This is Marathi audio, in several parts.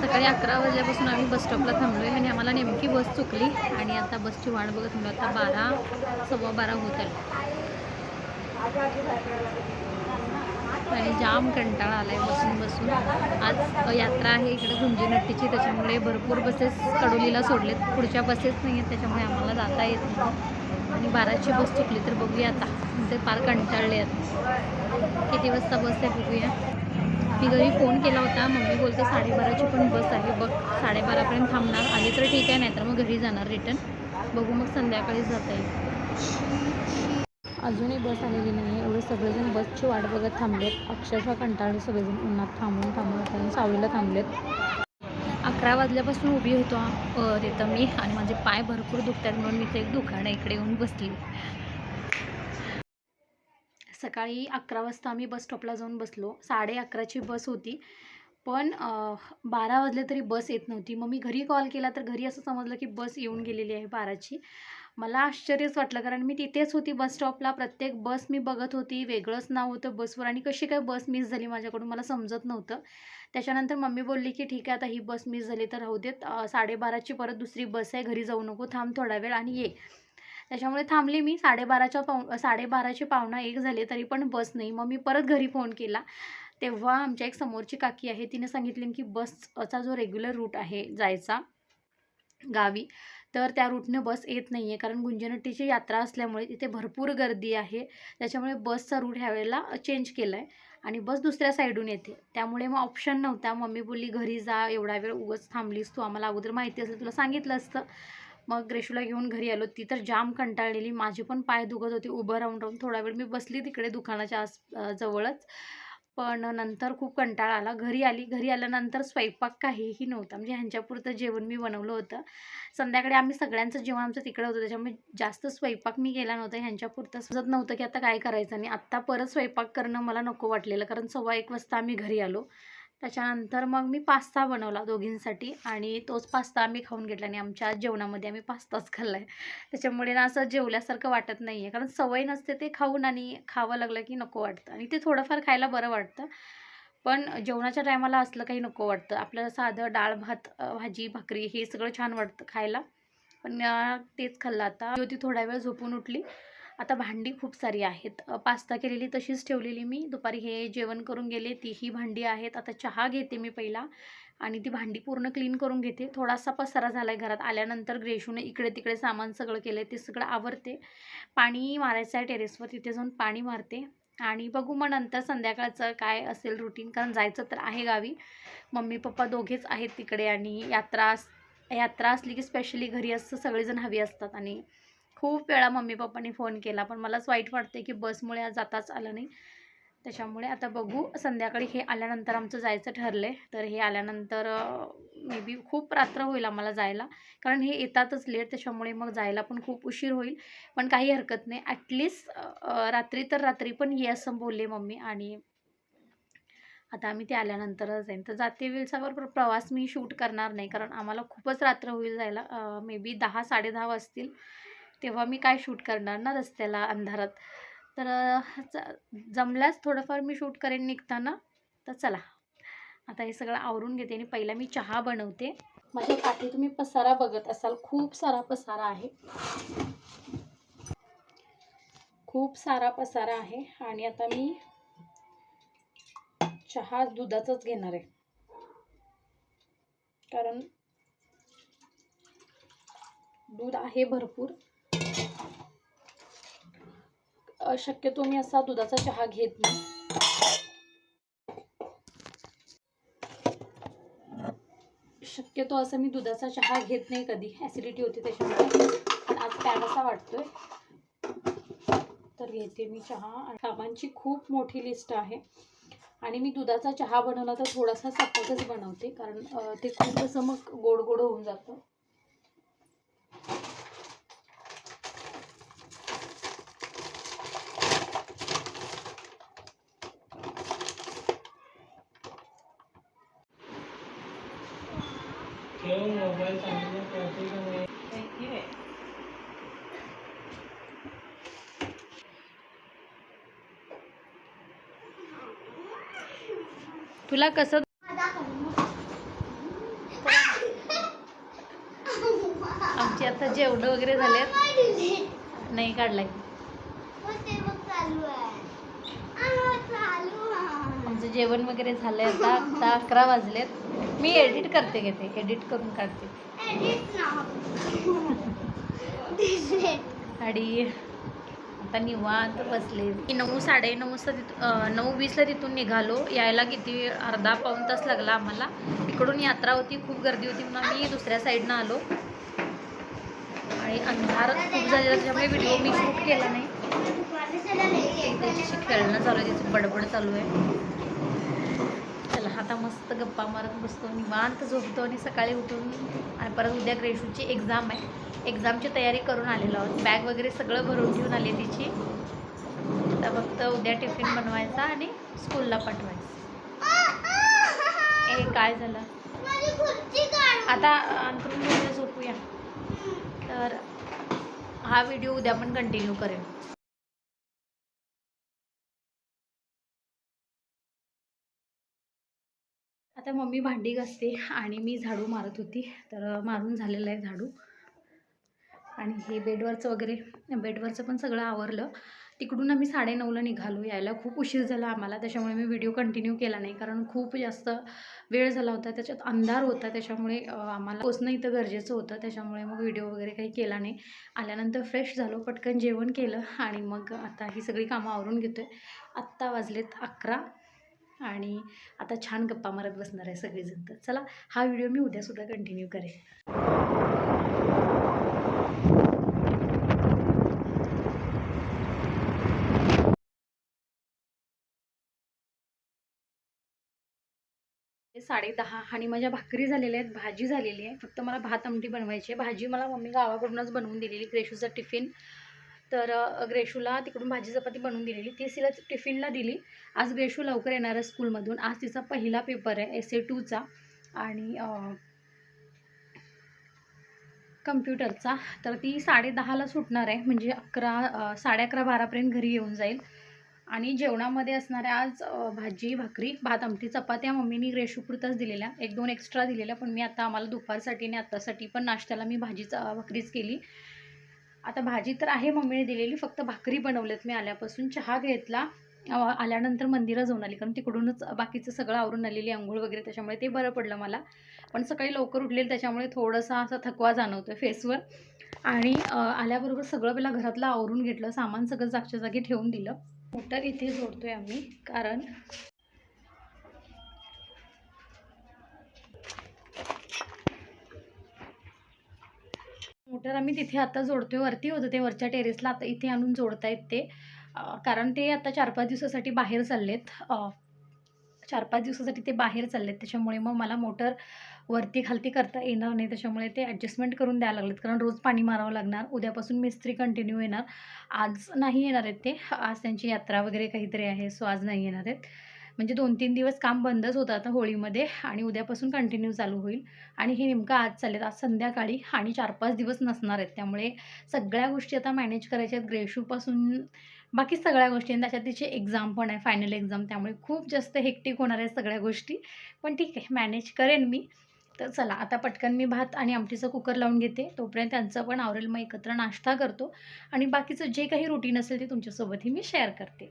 सकाळी 11 वाजल्यापासून आम्ही बस स्टॉपला थांबलो आहे आणि आम्हाला नेमकी बस चुकली आणि आता बसची वाट बघत थांबलो. आता 12 12:15 होत आहे आणि जाम कंटाळा आला आहे बसून बसून. आज यात्रा आहे इकडे गुंजीनट्टीची, त्याच्यामुळे भरपूर बसेस कडोलीला सोडलेत. पुढच्या बसेस नाही आहेत, त्याच्यामुळे आम्हाला जाता येत नाही आणि 12ची बस चुकली तर बघूया आता. ते फार कंटाळले आहेत. किती वाजता बस आहे बघूया. मी घरी फोन केला होता, मम्मी बोलते 12:30ची पण बस आहे बघ, 12:30पर्यंत थांबणार. आली तर ठीक आहे, नाहीतर मग घरी जाणार रिटर्न. बघू मग संध्याकाळीच जाता येईल. अजूनही बस आलेली नाही आहे. एवढे सगळेजण बसची वाट बघत थांबलेत. अक्षरशः कंटाळले सगळेजण, उन्हात थांबून आणि सावलीला थांबलेत. 11 वाजल्यापासून उभी होतो तिथं मी, आणि माझे पाय भरपूर दुखतात म्हणून मी ते एक दुकान इकडे येऊन बसली. सकाळी 11 वाजता आम्ही बस स्टॉपला जाऊन बसलो. 11:30ची बस होती, पण 12 वाजले तरी बस येत नव्हती. मग मी घरी कॉल केला तर घरी असं समजलं की बस येऊन गेलेली आहे 12ची. मला आश्चर्यच वाटलं, कारण मी तिथेच होती बस स्टॉपला. प्रत्येक बस मी बघत होती, वेगळंच नाव होतं बसवर, आणि कशी काय बस मिस झाली माझ्याकडून मला समजत नव्हतं. त्याच्यानंतर मम्मी बोलली की ठीक आहे, आता ही बस मिस झाली तर राहू देत, 12:30ची परत दुसरी बस आहे, घरी जाऊ नको, थांब थोडा वेळ आणि ये. त्याच्यामुळे थांबली मी. 12:30चे पावणा 1 झाले तरी पण बस नाही. मग मी परत घरी फोन केला. तेव्हा आमच्या एक समोरची काकी आहे, तिने सांगितले की बसचा जो रेग्युलर रूट आहे जायचा गावी, तर त्या रूटने बस येत नाही आहे, कारण गुंजनट्टीची यात्रा असल्यामुळे तिथे भरपूर गर्दी आहे. त्याच्यामुळे बसचा रूट ह्यावेळेला चेंज केला आहे आणि बस दुसऱ्या साईडून येते. त्यामुळे मग ऑप्शन नव्हता. मम्मी बोलली घरी जा, एवढा वेळ उगाच थांबलीस तू, आम्हाला अगोदर माहिती असलं तुला सांगितलं असतं. मग ग्रेशूला घेऊन घरी आलो. ती तर जाम कंटाळलेली, माझे पण पाय दुखत होते उभं राहून राहून. थोडा वेळ मी बसली तिकडे दुकानाच्या जवळच, पण नंतर खूप कंटाळा आला. घरी आली. घरी आल्यानंतर स्वयंपाक काहीही नव्हता, म्हणजे ह्यांच्यापुरतं जेवण मी बनवलं होतं. संध्याकाळी आम्ही सगळ्यांचं जेवण आमचं तिकडं होतं, त्याच्यामुळे जास्त स्वयंपाक मी केला नव्हता. ह्यांच्यापुरतं समजत नव्हतं की आता काय करायचं, आणि आत्ता परत स्वयंपाक करणं मला नको वाटलेलं, कारण 1:15 वाजता आम्ही घरी आलो. त्याच्यानंतर मग मी पास्ता बनवला दोघींसाठी, आणि तोच पास्ता आम्ही खाऊन घेतला. आणि आमच्या जेवणामध्ये आम्ही पास्ताच खाल्ला आहे. त्याच्यामुळे ना असं जेवल्यासारखं वाटत नाही आहे, कारण सवय नसते ते खाऊन, आणि खावं लागलं की नको वाटतं, आणि ते थोडंफार खायला बरं वाटतं. पण जेवणाच्या टायमाला असलं काही नको वाटतं. आपल्याला साधं डाळ भात भाजी भाकरी हे सगळं छान वाटतं खायला, पण तेच खाल्लं. आता ती थोडा वेळ झोपून उठली. आता भांडी खूप सारी आहेत. पास्ता केलेली तशीच ठेवलेली मी. दुपारी हे जेवण करून गेले, तीही भांडी आहेत. आता चहा घेते मी पहिला, आणि ती भांडी पूर्ण क्लीन करून घेते. थोडासा पसारा झाला आहे घरात. आल्यानंतर ग्रेशूने इकडे तिकडे सामान सगळं केलं आहे, ते सगळं आवरते. पाणी मारायचं आहे टेरेसवर, तिथे जाऊन पाणी मारते, आणि बघू मग नंतर संध्याकाळचं काय असेल रुटीन, कारण जायचं तर आहे गावी. मम्मी पप्पा दोघेच आहेत तिकडे, आणि यात्रा असली की स्पेशली घरी असं सगळेजण हवी असतात. आणि खूप वेळा मम्मी पप्पांनी फोन केला, पण मलाच वाईट वाटते की बसमुळे आज जाताच आलं नाही. त्याच्यामुळे आता बघू संध्याकाळी. हे आल्यानंतर आमचं जायचं ठरलं आहे, तर हे आल्यानंतर मे बी खूप रात्र होईल आम्हाला जायला, कारण हे येतातच लेट, त्याच्यामुळे मग जायला पण खूप उशीर होईल. पण काही हरकत नाही, ॲटलिस्ट रात्री तर रात्री पण ये असं बोलले मम्मी. आणि आता आम्ही ते आल्यानंतरच जाईन. तर जाते वेळचा प्रवास मी शूट करणार नाही, कारण आम्हाला खूपच रात्र होईल जायला. मे बी 10 10:30 वाजतील, तेव्हा मी काय शूट करणार ना रस्त्याला अंधारात. तर जमल्यास थोडंफार मी शूट करेन निघताना. तर चला आता हे सगळं आवरून घेते, आणि पहिला मी चहा बनवते. माझ्या पाठी तुम्ही पसारा बघत असाल, खूप सारा पसारा आहे, खूप सारा पसारा आहे. आणि आता मी चहा दुधाचाच घेणार आहे, कारण दूध आहे भरपूर. शक्यतो मी असा दुधाचा चहा घेत नाही. शक्यतो असं मी दुधाचा चहा घेत नाही कधी, ॲसिडिटी होते त्याच्यामुळे. पण आज प्यावासा वाटतोय तर घेते मी चहा. कामांची खूप मोठी लिस्ट आहे, आणि मी दुधाचा चहा बनवला तर थोडासा सपकच बनवते, कारण ते खूप असं मग गोड गोड होऊन जातं. तुला कसं आमची आता जेवण वगैरे झाले. नाही काढलाय. आमचं जेवण वगैरे झालंय. आता 11 वाजलेत. मी एडिट करते घेते, एडिट करून काढते. आणि आता निवांत बसले. 9 साडेनऊ वाजता 9:20ला तिथून निघालो. यायला किती अर्धा पाऊण तास लागला आम्हाला. इकडून यात्रा होती, खूप गर्दी होती म्हणून आम्ही दुसऱ्या साईडनं आलो. आणि अंधार खूप झालेला त्याच्यामुळे व्हिडिओ मी शूट केला नाही. त्याच्याशी खेळणं चालू आहे, त्याची बडबड चालू आहे. चला आता मस्त गप्पा मारत बसतो, निवांत झोपतो आणि सकाळी उठून आणि परत उद्या ग्रेशूची एक्झाम आहे. एक्झामची तयारी करून आलेलो आहोत. बॅग वगैरे सगळं भरून ठेवून आली तिची. आता फक्त उद्या टिफिन बनवायचा आणि स्कूलला पाठवायचं. काय झालं आता? अंतरून झोपूया. तर हा व्हिडिओ उद्या पण कंटिन्यू करेन. आता मम्मी भांडी घासते आणि मी झाडू मारत होती. तर मारून झालेलं आहे झाडू. आणि हे बेडवरचं पण सगळं आवरलं. तिकडून आम्ही 9:30ला निघालो. यायला खूप उशीर झाला आम्हाला, त्याच्यामुळे मी व्हिडिओ कंटिन्यू केला नाही, कारण खूप जास्त वेळ झाला होता. त्याच्यात अंधार होता, त्याच्यामुळे आम्हाला पोचणं इथं गरजेचं होतं. त्याच्यामुळे मग व्हिडिओ वगैरे काही केला नाही. आल्यानंतर फ्रेश झालो, पटकन जेवण केलं आणि मग आता ही सगळी कामं आवरून घेतो आहे. आत्ता वाजलेत 11 आणि आता छान गप्पा मारत बसणार आहे सगळेजण. तर चला, हा व्हिडिओ मी उद्यासुद्धा कंटिन्यू करेन. साडे 10 आणि माझ्या भाकरी झालेल्या आहेत, भाजी झालेली आहे. फक्त मला भात आमटी बनवायची आहे. भाजी मला मम्मी गावाकडूनच बनवून दिलेली, ग्रेशूचा टिफिन. तर ग्रेशूला तिकडून भाजी चपाती बनवून दिलेली, ती तिला टिफिनला दिली. आज ग्रेशू लवकर येणार आहे स्कूलमधून. आज तिचा पहिला पेपर आहे SA2चा आणि कम्प्युटरचा. तर ती 10:30ला सुटणार आहे, म्हणजे 11, 12:30पर्यंत घरी येऊन जाईल. आणि जेवणामध्ये असणाऱ्या आज भाजी, भाकरी, भात आमटी, चपात्या मम्मीनी ग्रेशूपुरताच दिलेल्या, 1-2 एक्स्ट्रा दिलेल्या. पण मी आता आम्हाला दुपारसाठी आणि आत्तासाठी पण नाश्त्याला मी भाकरीच केली. आता भाजी तर आहे मम्मीने दिलेली, फक्त भाकरी बनवल्यात मी आल्यापासून. चहा घेतला, आल्यानंतर मंदिरात जाऊन आली, कारण तिकडूनच बाकीचं सगळं आवरून आलेली, अंघोळ वगैरे, त्याच्यामुळे ते बरं पडलं मला. पण सकाळी लवकर उठलेलं त्याच्यामुळे थोडासा असा थकवा जाणवतो फेसवर. आणि आल्याबरोबर सगळं पहिला घरातलं आवरून घेतलं, सामान सगळं जागच्या जागी ठेवून दिलं. मोटर इथे जोडतोय आम्ही, कारण मोटर आम्ही तिथे आता जोडतोय. वरती होतं ते, वरच्या टेरेसला, आता इथे आणून जोडतायत ते. कारण ते आता 4-5 दिवसासाठी बाहेर चाललेत. 4-5 दिवसासाठी ते बाहेर चाललेत, त्याच्यामुळे मग मला मोटर वरती खालती करता येणार नाही. त्याच्यामुळे ते ॲडजस्टमेंट करून द्यायला लागलेत, कारण रोज पाणी मारावं लागणार. उद्यापासून मिस्त्री कंटिन्यू येणार. आज नाही येणार आहेत ते, आज त्यांची यात्रा वगैरे काहीतरी आहे, सो आज नाही येणार आहेत. म्हणजे 2-3 दिवस काम बंदच होतं आता होळीमध्ये, आणि उद्यापासून कंटिन्यू चालू होईल. आणि हे नेमकं आज चाललेत, आज संध्याकाळी, आणि 4-5 दिवस नसणार आहेत. त्यामुळे सगळ्या गोष्टी आता मॅनेज करायच्या आहेत, ग्रेशूपासून बाकी सगळ्या गोष्टी. आणि त्याच्यात तिची एक्झाम पण आहे, फायनल एक्झाम, त्यामुळे खूप जास्त हेक्टिक होणार आहे सगळ्या गोष्टी. पण ठीक आहे, मॅनेज करेन मी. तर चला, आता पटकन मी भात आणि आमटीचा कुकर लावून घेते, तोपर्यंत त्यांचं पण आवरेल, मग एकत्र नाश्ता करतो. आणि बाकीचं जे काही रुटीन असेल ते तुमच्यासोबतही मी शेअर करते.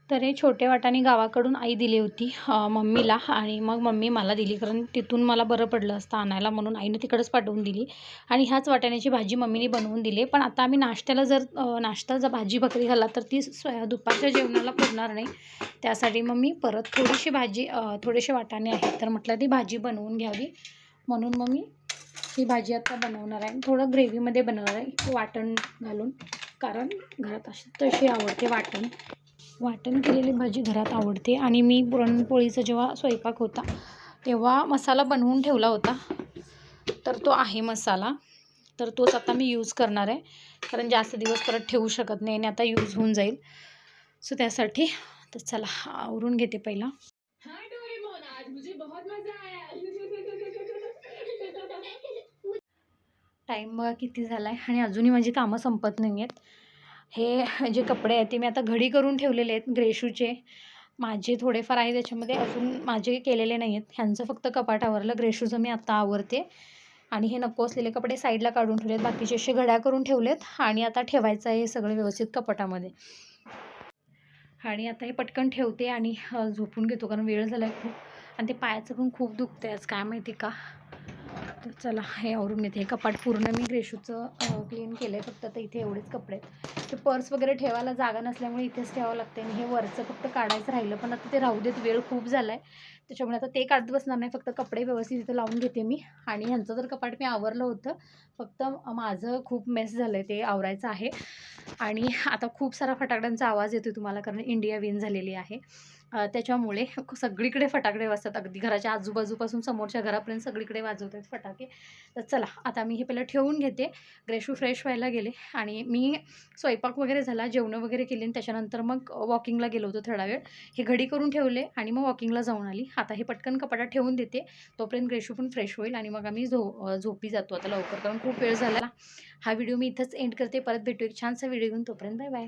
तर हे छोटे वाटाणे गावाकडून आई दिली होती मम्मीला, आणि मग मम्मी मला दिली, कारण तिथून मला बरं पडलं असतं आणायला, म्हणून आईने तिकडंच पाठवून दिली. आणि ह्याच वाटाण्याची भाजी मम्मीने बनवून दिली. पण आता आम्ही नाश्त्याला जर भाजी भाकरी खाल्ला तर ती दुपारच्या जेवणाला पुरणार नाही. त्यासाठी मम्मी परत थोडेसे वाटाणे आहेत, तर म्हटलं ती भाजी बनवून घ्यावी, म्हणून मग मी ही भाजी आता बनवणार आहे. थोडं ग्रेव्हीमध्ये बनवणार आहे, वाटण घालून, कारण घरात तशी आवडते वाटण केलेली भाजी घरात आवडते. आणि मी पुरणपोळीचा जेव्हा स्वयंपाक होता तेव्हा मसाला बनवून ठेवला होता, तर तो आहे मसाला, तर तोच आता मी यूज करणार आहे, कारण जास्त दिवस परत ठेवू शकत नाही आणि आता यूज होऊन जाईल. सो त्यासाठी तर चला, आवरून घेते पहिला. टाईम बघा किती झाला आहे, आणि अजूनही माझी कामं संपत नाही आहेत. हे जे कपडे आहेत ते मी आता घडी करून ठेवलेले आहेत ग्रेशूचे. माझे थोडेफार आहे त्याच्यामध्ये, अजून माझे केलेले नाही आहेत. ह्यांचं फक्त कपाट आवरलं, ग्रेशूचं मी आत्ता आवरते. आणि हे नको असलेले कपडे साईडला काढून ठेवलेत, बाकीचे असे घड्या करून ठेवलेत आणि आता ठेवायचं आहे हे सगळं व्यवस्थित कपाटामध्ये. आणि आता हे पटकन ठेवते आणि झोपून घेतो, कारण वेळ झाला आहे खूप आणि ते पायाचं पण खूप दुखतं आहे आज, काय माहिती का. तर चला हे आवरून घेते. हे कपाट पूर्ण मी ग्रेशूचं क्लीन केलं आहे, फक्त आता इथे एवढेच कपडे आहेत. ते पर्स वगैरे ठेवायला जागा नसल्यामुळे इथेच ठेवावं लागते आणि हे वरचं फक्त काढायचं राहिलं, पण आता ते राहू देत, वेळ खूप झाला आहे त्याच्यामुळे आता ते काढत बसणार नाही. फक्त कपडे व्यवस्थित इथं लावून घेते मी. आणि ह्यांचं तर कपाट मी आवरलं होतं, फक्त माझं खूप मेस झालं आहे, ते आवरायचं आहे. आणि आता खूप सारा फटाकड्यांचा आवाज येतो तुम्हाला, कारण इंडिया विन झालेली आहे त्याच्यामुळे सगळीकडे फटाकडे वाजतात, अगदी घराच्या आजूबाजूपासून समोरच्या घरापर्यंत सगळीकडे वाजवत आहेत फटाके. तर चला आता मी हे पहिलं ठेवून घेते. ग्रेशू फ्रेश व्हायला गेले आणि मी स्वयंपाक वगैरे झाला, जेवणं वगैरे केली आणि त्याच्यानंतर मग वॉकिंगला गेलो होतो थोडा वेळ. हे घडी करून ठेवले आणि मग वॉकिंगला जाऊन आली. आता हे पटकन कपाटात ठेवून देते, तोपर्यंत ग्रेशू पण फ्रेश होईल आणि मग आम्ही झोपी जातो आता लवकर, कारण खूप वेळ झाला. हा व्हिडिओ मी इथंच एंड करते. परत भेटू एक छानसा व्हिडिओ घेऊन, तोपर्यंत बाय बाय.